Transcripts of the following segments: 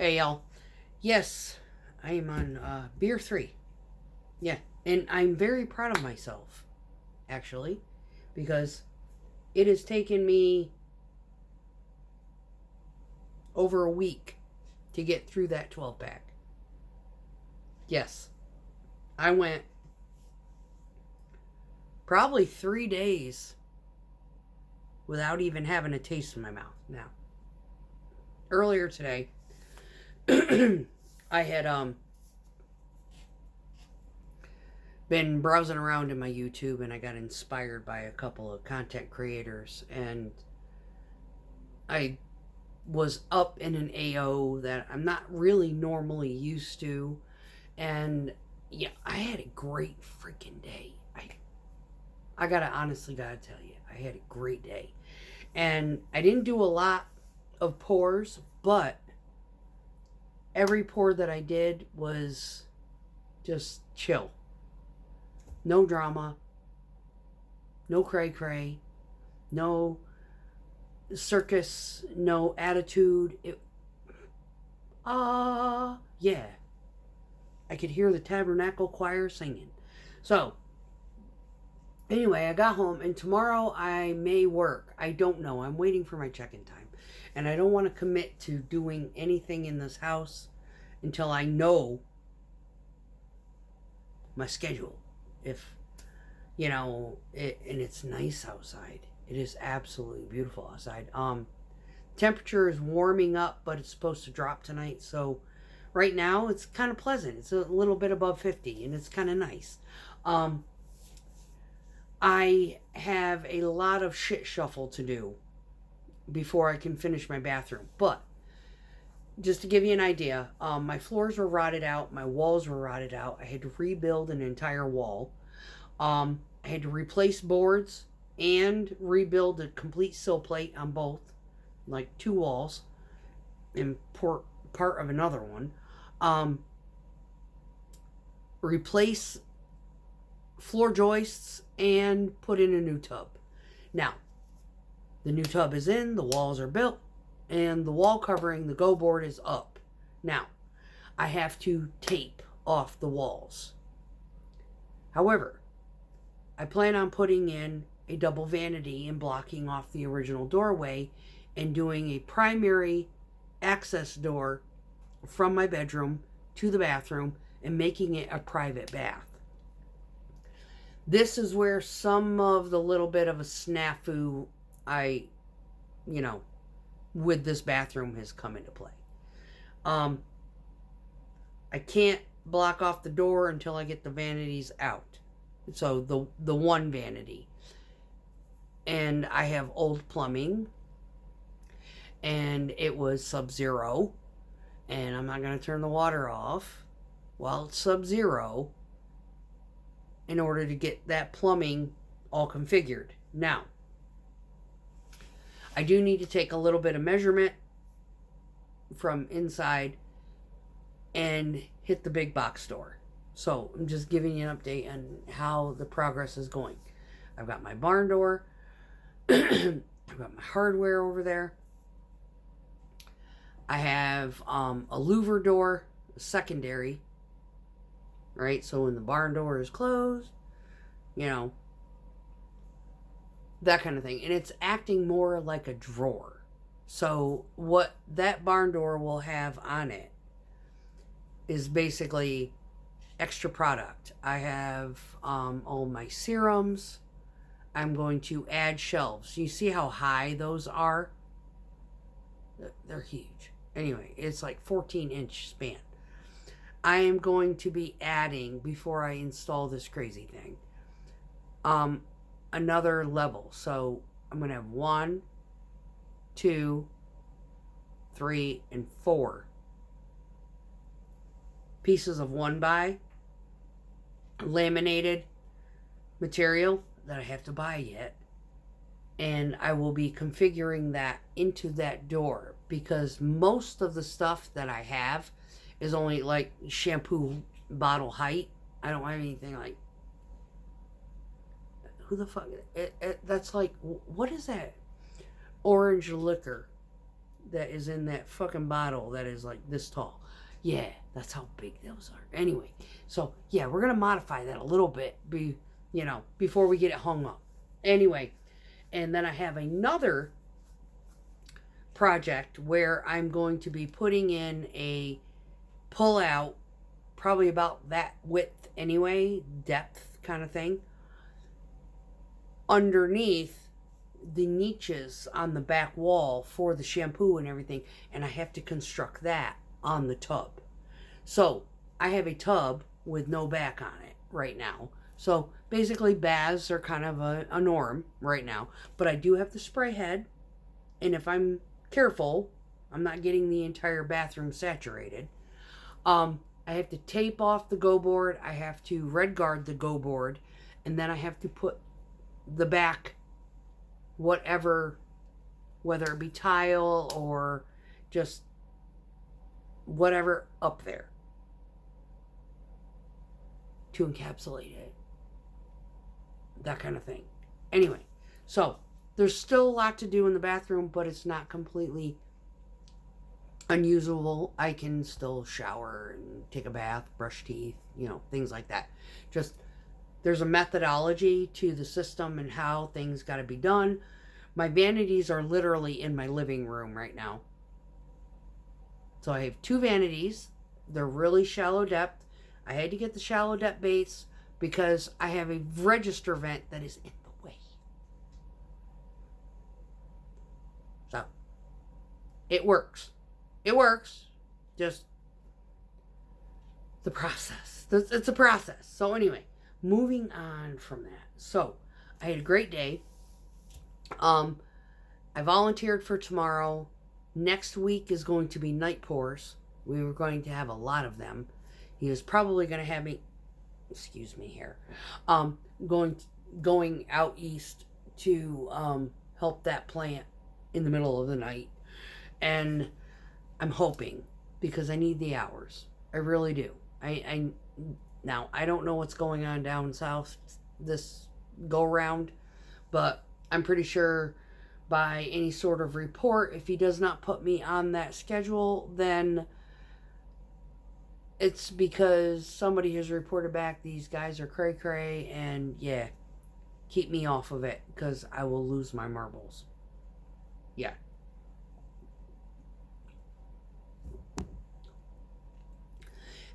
Hey, y'all. Yes, I am on beer 3. Yeah, and I'm very proud of myself, actually, because it has taken me over a week to get through that 12 pack. Yes, I went probably 3 days without even having a taste in my mouth. Now, earlier today, I had been browsing around in my YouTube and I got inspired by a couple of content creators, and I was up in an AO that I'm not really normally used to. And yeah, I had a great freaking day. I gotta tell you, I had a great day. And I didn't do a lot of pours, but every pour that I did was just chill. No drama, no cray cray, no circus, no attitude. Yeah. I could hear the tabernacle choir singing. So, anyway, I got home, and tomorrow I may work. I don't know. I'm waiting for my check-in time. And I don't want to commit to doing anything in this house until I know my schedule. If, and it's nice outside. It is absolutely beautiful outside. Temperature is warming up, but it's supposed to drop tonight, so right now it's kind of pleasant. It's a little bit above 50, and it's kind of nice. I have a lot of shit shuffle to do before I can finish my bathroom. But just to give you an idea, my floors were rotted out. My walls were rotted out. I had to rebuild an entire wall. I had to replace boards and rebuild a complete sill plate on both, like 2 walls, and part of another one. Replace floor joists and put in a new tub. Now, the new tub is in, the walls are built, and the wall covering, the go board, is up. Now, I have to tape off the walls. However, I plan on putting in a double vanity and blocking off the original doorway and doing a primary access door from my bedroom to the bathroom and making it a private bath. This is where some of the little bit of a snafu with this bathroom has come into play. I can't block off the door until I get the vanities out. So the one vanity. And I have old plumbing, and it was sub-zero, and I'm not going to turn the water off while it's sub-zero in order to get that plumbing all configured. Now, I do need to take a little bit of measurement from inside and hit the big box door. So I'm just giving you an update on how the progress is going. I've got my barn door. I've got my hardware over there. I have a louver door, secondary. Right? So when the barn door is closed, that kind of thing. And it's acting more like a drawer. So what that barn door will have on it is basically extra product. I have all my serums. I'm going to add shelves. You see how high those are? They're huge. Anyway, it's like 14-inch span. I am going to be adding, before I install this crazy thing, another level. So I'm going to have 1, 2, 3, and 4 pieces of 1x laminated material that I have to buy yet. And I will be configuring that into that door, because most of the stuff that I have is only like shampoo bottle height. I don't have anything like, who the fuck, that's like, what is that orange liquor that is in that fucking bottle that is like this tall. Yeah, that's how big those are. Anyway, so yeah, we're gonna modify that a little bit, before we get it hung up. Anyway, and then I have another project where I'm going to be putting in a pull out, probably about that width anyway, depth kind of thing, underneath the niches on the back wall for the shampoo and everything, and I have to construct that on the tub. So I have a tub with no back on it right now. So basically baths are kind of a norm right now, but I do have the spray head, and if I'm careful, I'm not getting the entire bathroom saturated. I have to tape off the go board, I have to red guard the go board, and then I have to put the back whatever, whether it be tile or just whatever up there to encapsulate it, that kind of thing. Anyway, so there's still a lot to do in the bathroom, but it's not completely unusable. I can still shower and take a bath, brush teeth, things like that. Just there's a methodology to the system and how things got to be done. My vanities are literally in my living room right now. So I have 2 vanities. They're really shallow depth. I had to get the shallow depth base because I have a register vent that is in the way. So it works. It works. Just the process. It's a process. So anyway, moving on from that. So I had a great day. I volunteered for tomorrow. Next week is going to be night pours. We were going to have a lot of them. He was probably going to have me, excuse me here, going out east to help that plant in the middle of the night. And I'm hoping, because I need the hours. I really do. Now, I don't know what's going on down south this go round, but I'm pretty sure by any sort of report, if he does not put me on that schedule, then it's because somebody has reported back these guys are cray cray, and yeah, keep me off of it because I will lose my marbles. Yeah.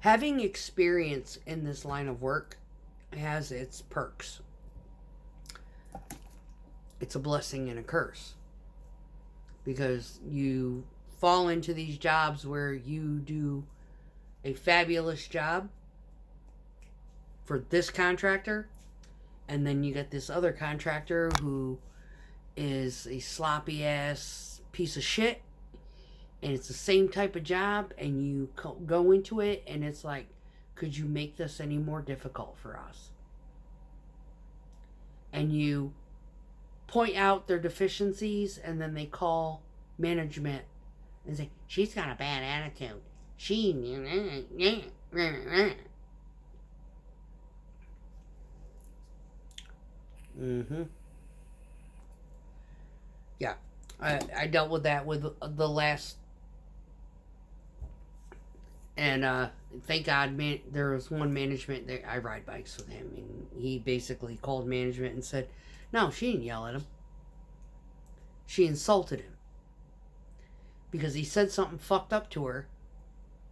Having experience in this line of work has its perks. It's a blessing and a curse, because you fall into these jobs where you do a fabulous job for this contractor, and then you get this other contractor who is a sloppy ass piece of shit, and it's the same type of job, and you go into it and it's like, could you make this any more difficult for us? And you point out their deficiencies, and then they call management and say, she's got a bad attitude. Yeah. I dealt with that with the last, and thank God, man, there was one management that I ride bikes with him, and he basically called management and said, no, she didn't yell at him. She insulted him because he said something fucked up to her,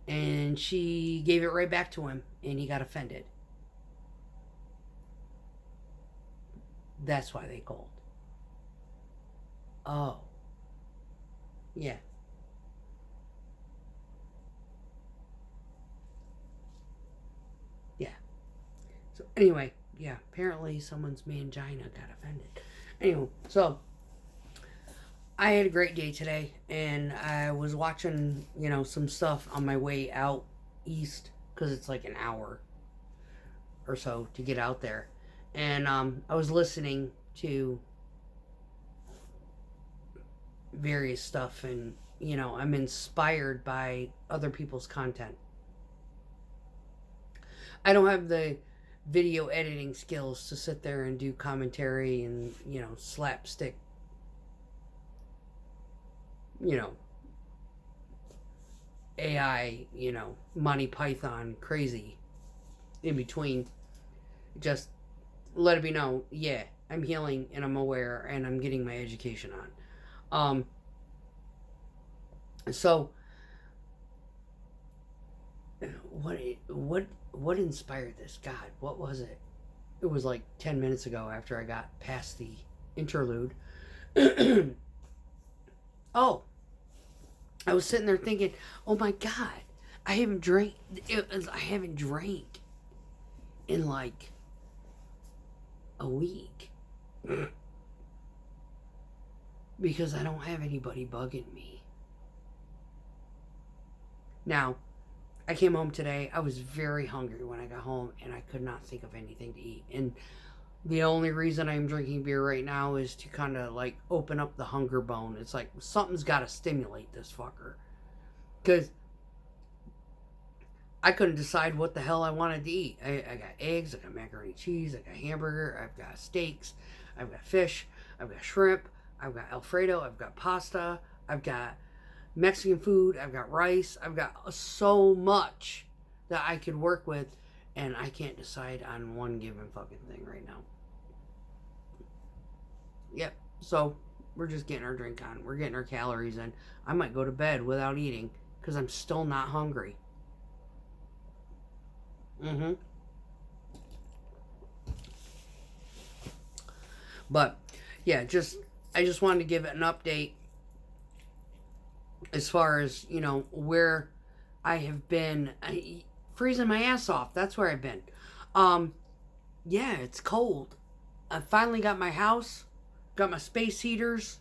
and she gave it right back to him, and he got offended. That's why they called. Oh. Yeah. Yeah. So anyway, yeah, apparently someone's mangina got offended. Anyway, so I had a great day today, and I was watching, some stuff on my way out east, because it's like an hour or so to get out there. And I was listening to various stuff, and, I'm inspired by other people's content. I don't have the video editing skills to sit there and do commentary and, slapstick, AI, Monty Python crazy in between. Just let it be known, yeah, I'm healing and I'm aware and I'm getting my education on. So what inspired this? God, what was it? It was like 10 minutes ago after I got past the interlude. Oh, I was sitting there thinking, oh my God, I haven't drank. I haven't drank in like a week because I don't have anybody bugging me. Now, I came home today. I was very hungry when I got home, and I could not think of anything to eat. And the only reason I'm drinking beer right now is to kind of like open up the hunger bone. It's like something's got to stimulate this fucker. Because I couldn't decide what the hell I wanted to eat. I got eggs, I got macaroni and cheese, I got hamburger, I've got steaks, I've got fish, I've got shrimp, I've got Alfredo, I've got pasta, I've got Mexican food, I've got rice, I've got so much that I could work with, and I can't decide on one given fucking thing right now. Yep, so we're just getting our drink on. We're getting our calories in. I might go to bed without eating because I'm still not hungry. But yeah, I just wanted to give it an update as far as where I have been. Freezing my ass off. That's where I've been. Yeah, it's cold. I finally got my house, got my space heaters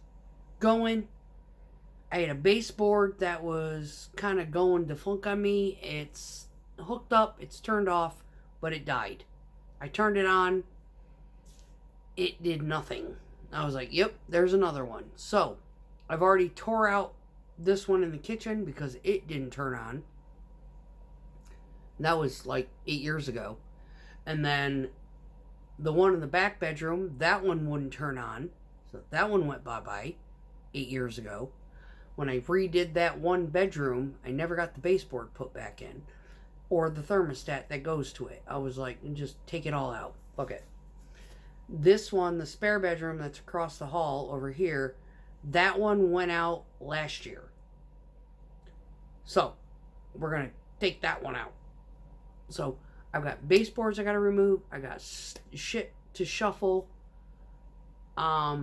going. I had a baseboard that was kind of going defunct on me. It's hooked up, it's turned off, but it died. I turned it on, it did nothing. I was like, yep, there's another one. So I've already tore out this one in the kitchen because it didn't turn on. That was like 8 years ago. And then the one in the back bedroom, that one wouldn't turn on. So that one went bye-bye 8 years ago. When I redid that one bedroom, I never got the baseboard put back in. Or the thermostat that goes to it. I was like, just take it all out. Fuck it. This one, the spare bedroom that's across the hall over here, that one went out last year. So, we're going to take that one out. So, I've got baseboards I got to remove. I got shit to shuffle. I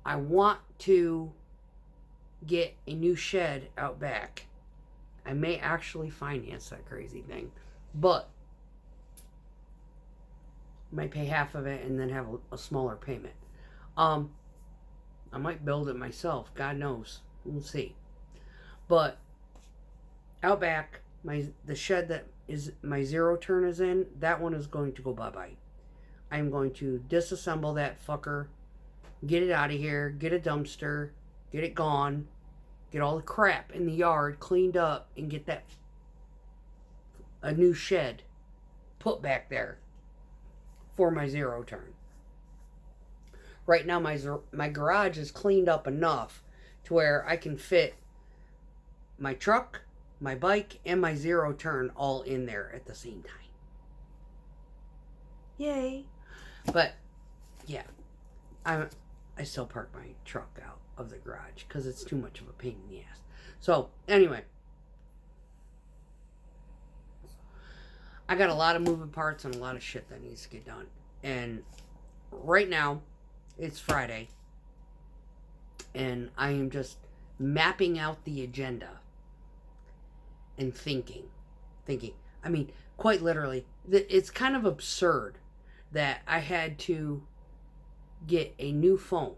want to get a new shed out back. I may actually finance that crazy thing. But might pay half of it and then have a smaller payment. I might build it myself. God knows. We'll see. But out back, the shed that is my zero turn is in, that one is going to go bye-bye. I'm going to disassemble that fucker, get it out of here, get a dumpster, get it gone, get all the crap in the yard cleaned up, and get a new shed put back there for my zero turn. Right now my garage is cleaned up enough to where I can fit my truck, my bike, and my zero turn all in there at the same time. Yay. But yeah, I still park my truck out of the garage because it's too much of a pain in the ass. So anyway, I got a lot of moving parts and a lot of shit that needs to get done. And right now, it's Friday. And I am just mapping out the agenda. And thinking. I mean, quite literally, it's kind of absurd that I had to get a new phone.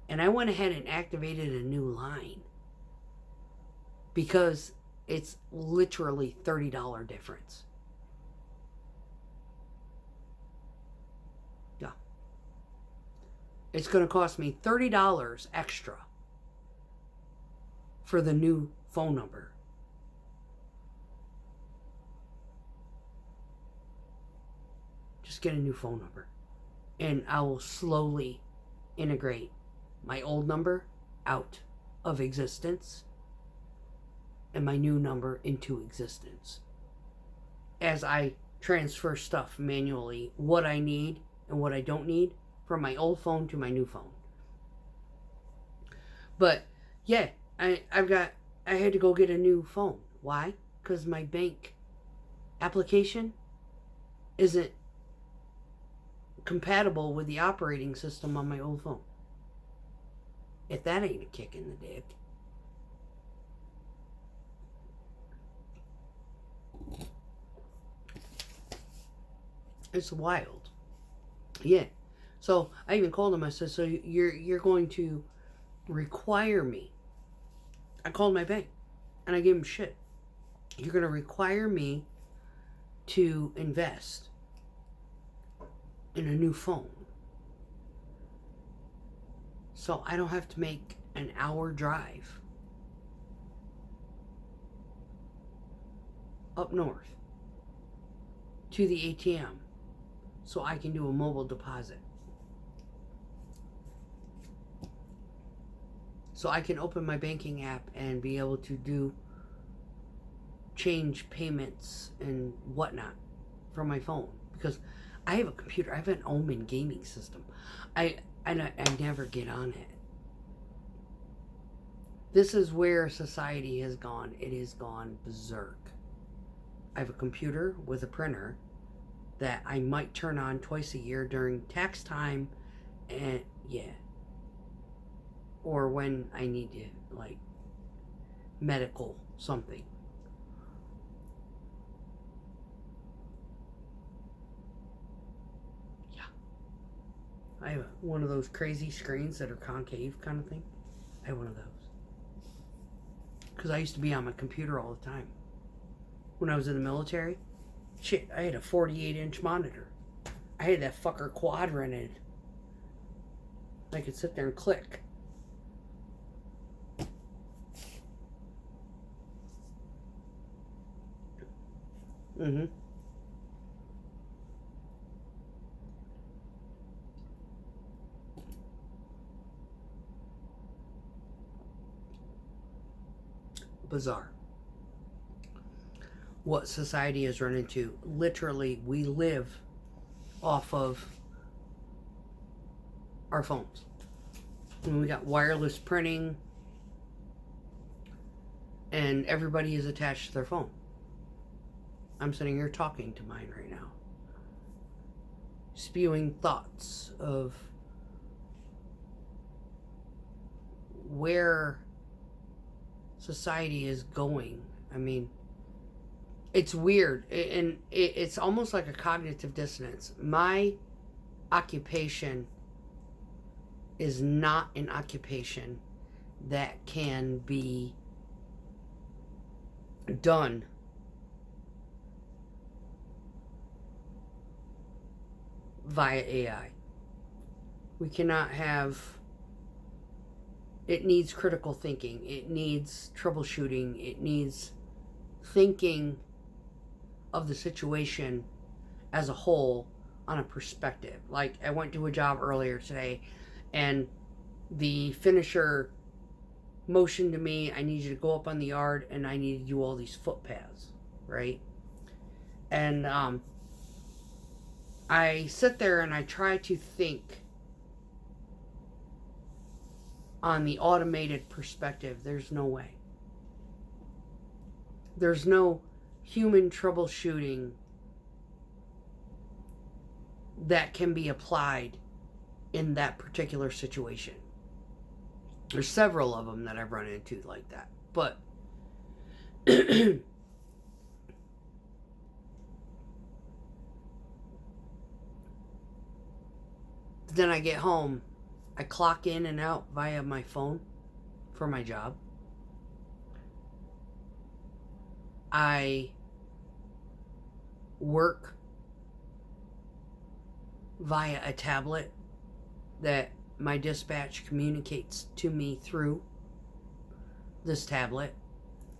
And I went ahead and activated a new line. Because it's literally $30 difference. Yeah. It's going to cost me $30 extra for the new phone number. Just get a new phone number. And I will slowly integrate my old number out. of existence and my new number into existence as I transfer stuff manually, what I need and what I don't need, from my old phone to my new phone. But yeah, I had to go get a new phone. Why? Because my bank application isn't compatible with the operating system on my old phone. If that ain't a kick in the dick. It's wild. Yeah. So I even called him. I said, so you're going to require me. I called my bank and I gave him shit. You're going to require me to invest in a new phone, so I don't have to make an hour drive up north to the ATM so I can do a mobile deposit. So I can open my banking app and be able to change payments and whatnot from my phone. Because I have a computer. I have an Omen gaming system. I never get on it. This is where society has gone. It has gone berserk. I have a computer with a printer that I might turn on twice a year during tax time, and yeah, or when I need to, like, medical something. Yeah. I have one of those crazy screens that are concave kind of thing. I have one of those. Because I used to be on my computer all the time. When I was in the military, shit, I had a 48-inch monitor. I had that fucker quadranted. I could sit there and click. Mm-hmm. Bizarre. What society has run into. Literally, we live off of our phones. And we got wireless printing, and everybody is attached to their phone. I'm sitting here talking to mine right now, spewing thoughts of where society is going. I mean, it's weird, and it's almost like a cognitive dissonance. My occupation is not an occupation that can be done via AI. We cannot have... It needs critical thinking. It needs troubleshooting. It needs thinking of the situation as a whole on a perspective. Like, I went to a job earlier today, and the finisher motioned to me, I need you to go up on the yard, and I need to do all these footpaths, right? And I sit there and I try to think on the automated perspective. There's no way. There's no human troubleshooting that can be applied in that particular situation. There's several of them that I've run into like that. But then I get home, I clock in and out via my phone for my job. I work via a tablet that my dispatch communicates to me through this tablet.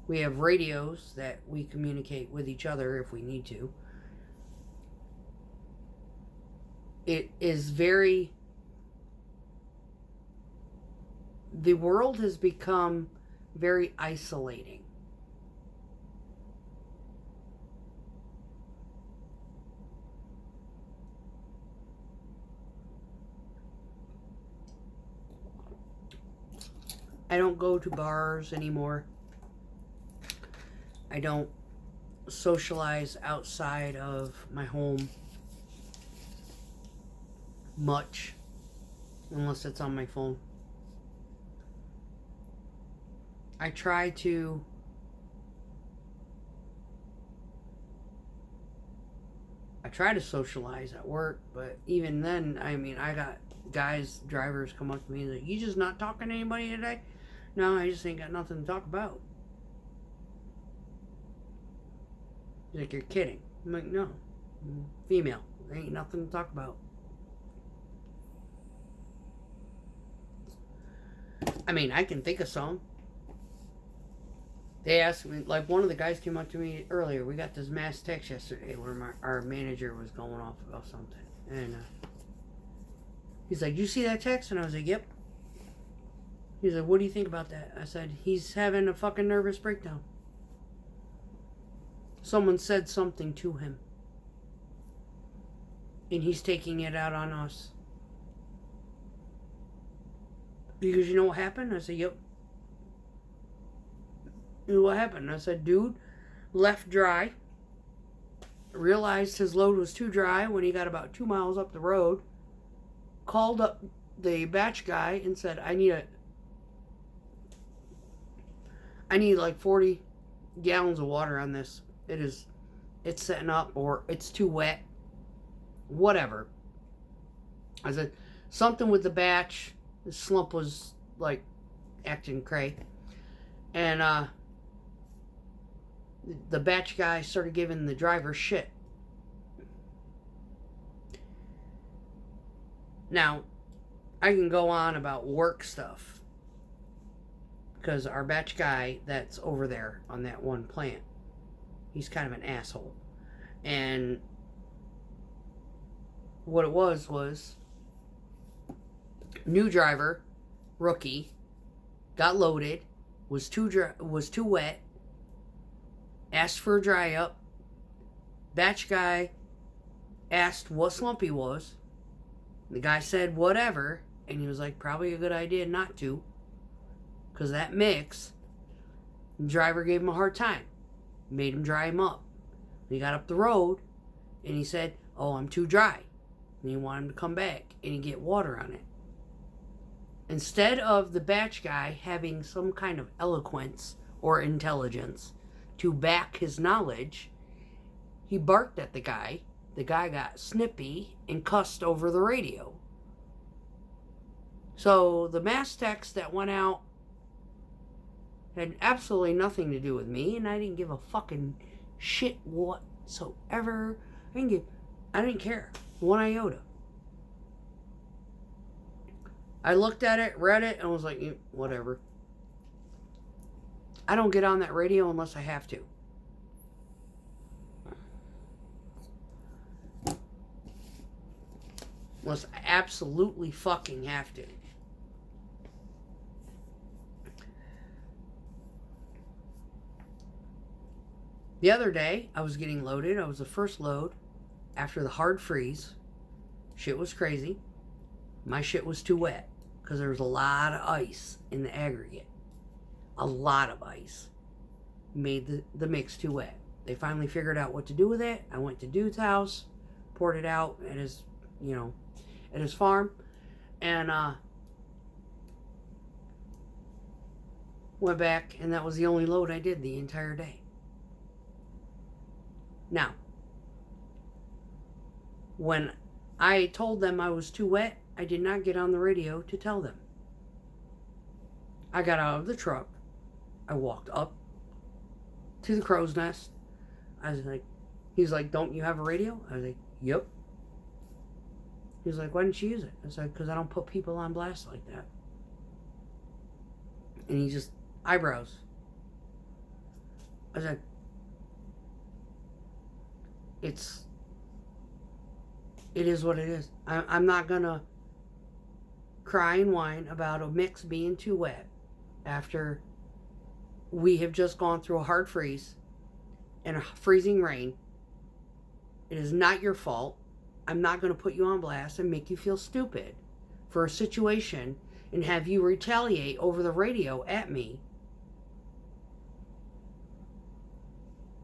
We have radios that we communicate with each other if we need to. It is very, the world has become very isolating. I don't go to bars anymore. I don't socialize outside of my home much, unless it's on my phone. I try to socialize at work, but even then, I mean, I got drivers come up to me and like, "You just not talking to anybody today?" No, I just ain't got nothing to talk about. He's like, "You're kidding." I'm like, "No, I'm female. There ain't nothing to talk about." I mean, I can think of some. They asked me, like one of the guys came up to me earlier. We got this mass text yesterday where our manager was going off about something. And he's like, "You see that text?" And I was like, "Yep." He's like, "What do you think about that?" I said, "He's having a fucking nervous breakdown. Someone said something to him. And he's taking it out on us." Because you know what happened? I said, "Yep." You know what happened? I said, "Dude left dry. Realized his load was too dry when he got about 2 miles up the road. Called up the batch guy and said, I need like 40 gallons of water on this. It's setting up, or it's too wet. Whatever." I said, something with the batch. The slump was like acting cray. And the batch guy started giving the driver shit. Now, I can go on about work stuff, because our batch guy that's over there on that one plant, he's kind of an asshole. And what it was new driver, rookie, got loaded, was too wet, asked for a dry up. Batch guy asked what slump he was. The guy said whatever, and he was like, probably a good idea not to, because that mix. The driver gave him a hard time, made him dry him up. He got up the road, and he said, "Oh, I'm too dry," and he wanted him to come back and get water on it. Instead of the batch guy having some kind of eloquence or intelligence to back his knowledge, he barked at the guy. The guy got snippy and cussed over the radio. So the mass text that went out had absolutely nothing to do with me, and I didn't give a fucking shit whatsoever. I didn't care one iota. I looked at it, read it, and was like, whatever. I don't get on that radio unless I have to. Unless I absolutely fucking have to. The other day, I was getting loaded. I was the first load after the hard freeze. Shit was crazy. My shit was too wet because there was a lot of ice in the aggregate. A lot of ice. Made the mix too wet. They finally figured out what to do with it. I went to dude's house, poured it out at his, at his farm, and went back, and that was the only load I did the entire day. Now, when I told them I was too wet, I did not get on the radio to tell them. I got out of the truck. I walked up to the crow's nest. I was like, he's like, "Don't you have a radio?" I was like, "Yep." He's like, "Why didn't you use it?" I was like, "Because I don't put people on blast like that." And he just, eyebrows. I was like, it is what it is. I'm not gonna cry and whine about a mix being too wet after we have just gone through a hard freeze and a freezing rain. It is not your fault. I'm not going to put you on blast and make you feel stupid for a situation and have you retaliate over the radio at me.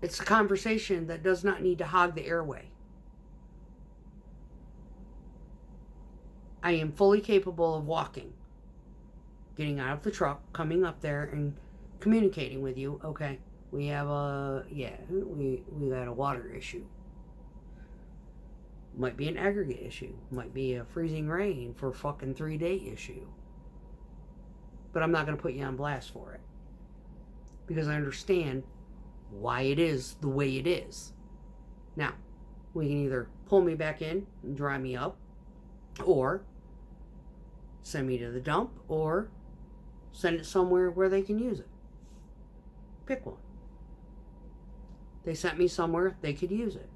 It's a conversation that does not need to hog the airway. I am fully capable of walking, getting out of the truck, coming up there and communicating with you. Okay, we have we got a water issue. Might be an aggregate issue. Might be a freezing rain for a fucking 3-day issue. But I'm not going to put you on blast for it. Because I understand why it is the way it is. Now, we can either pull me back in and dry me up, or send me to the dump, or send it somewhere where they can use it. Pick one. They sent me somewhere they could use it.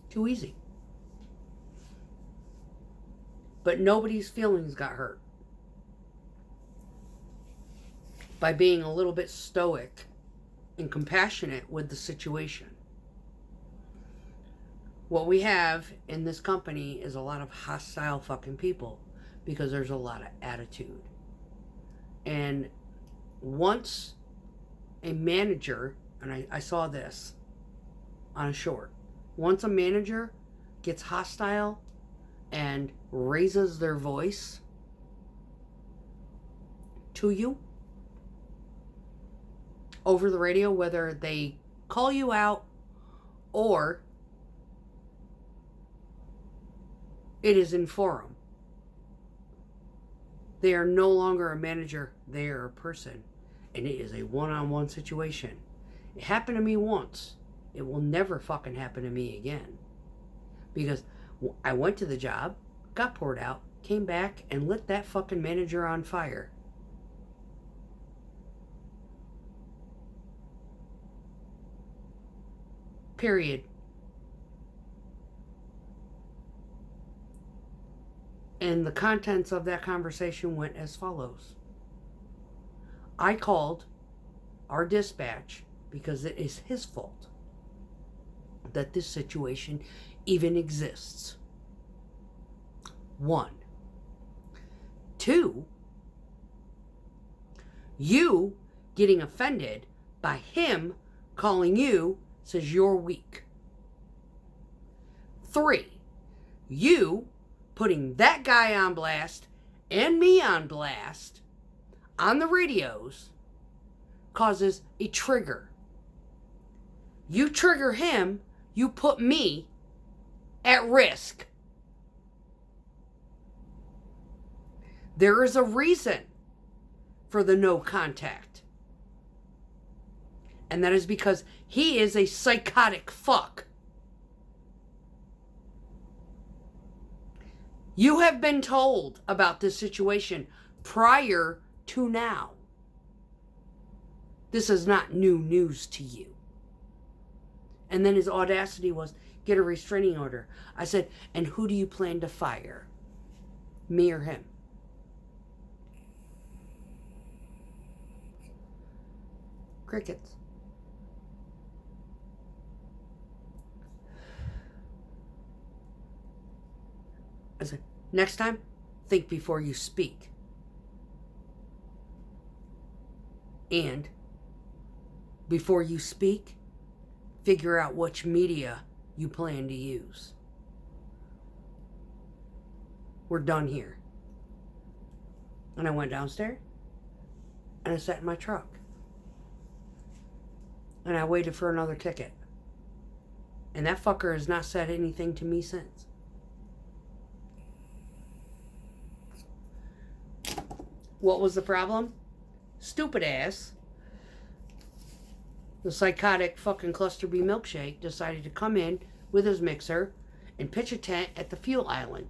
Too easy. But nobody's feelings got hurt by being a little bit stoic and compassionate with the situation. What we have in this company is a lot of hostile fucking people because there's a lot of attitude. And once a manager, and I saw this on a short, once a manager gets hostile and raises their voice to you over the radio, whether they call you out or it is in forum, they are no longer a manager, they are a person. And it is a one-on-one situation. It happened to me once. It will never fucking happen to me again. Because I went to the job, got poured out, came back, and lit that fucking manager on fire. Period. And the contents of that conversation went as follows. I called our dispatch because it is his fault that this situation even exists. 1. 2, you getting offended by him calling you says you're weak. 3, you putting that guy on blast and me on blast on the radios causes a trigger. You trigger him, you put me at risk. There is a reason for the no contact. And that is because he is a psychotic fuck. You have been told about this situation prior to now. This is not new news to you. And then his audacity was, get a restraining order. I said, and who do you plan to fire? Me or him? Crickets. I said, next time, think before you speak. And before you speak, figure out which media you plan to use. We're done here. And I went downstairs and I sat in my truck. And I waited for another ticket. And that fucker has not said anything to me since. What was the problem? Stupid ass. The psychotic fucking Cluster B milkshake decided to come in with his mixer and pitch a tent at the fuel island.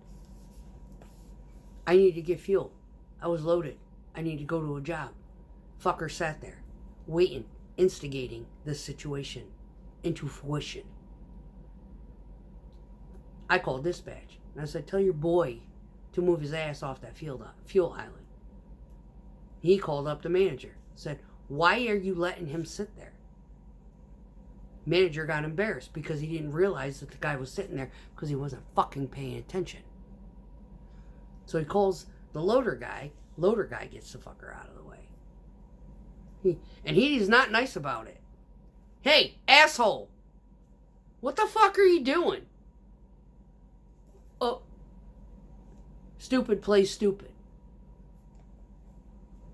I needed to get fuel. I was loaded. I needed to go to a job. Fucker sat there, waiting, instigating this situation into fruition. I called dispatch. And I said, tell your boy to move his ass off that fuel island. He called up the manager. Said, why are you letting him sit there? Manager got embarrassed because he didn't realize that the guy was sitting there because he wasn't fucking paying attention. So he calls the loader guy. Loader guy gets the fucker out of the way. He's not nice about it. Hey, asshole! What the fuck are you doing? Oh. Stupid plays stupid.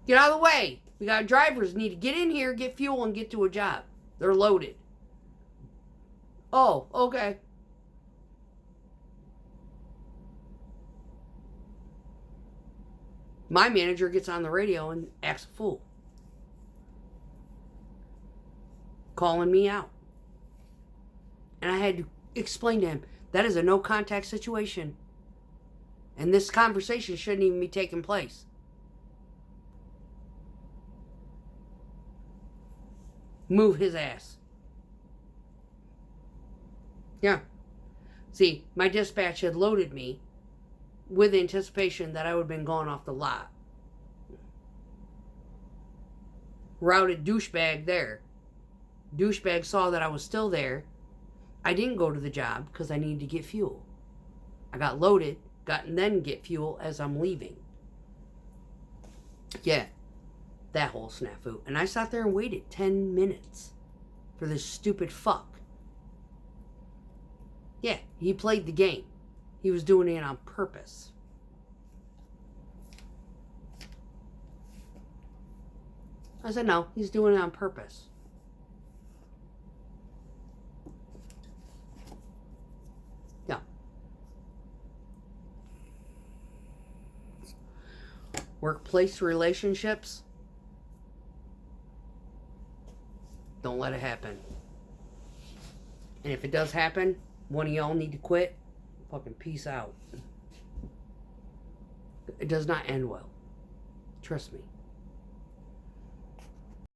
Get out of the way. We got drivers need to get in here, get fuel, and get to a job. They're loaded. Oh, okay. My manager gets on the radio and acts a fool. Calling me out. And I had to explain to him, that is a no contact situation. And this conversation shouldn't even be taking place. Move his ass. Yeah. See, my dispatch had loaded me with anticipation that I would have been gone off the lot. Routed douchebag there. Douchebag saw that I was still there. I didn't go to the job because I needed to get fuel. I got loaded, and then get fuel as I'm leaving. Yeah, that whole snafu. And I sat there and waited 10 minutes for this stupid fuck. Yeah, he played the game. He was doing it on purpose. I said, no, he's doing it on purpose. Yeah. Workplace relationships. Don't let it happen. And if it does happen, one of y'all need to quit. Fucking peace out. It does not end well. Trust me.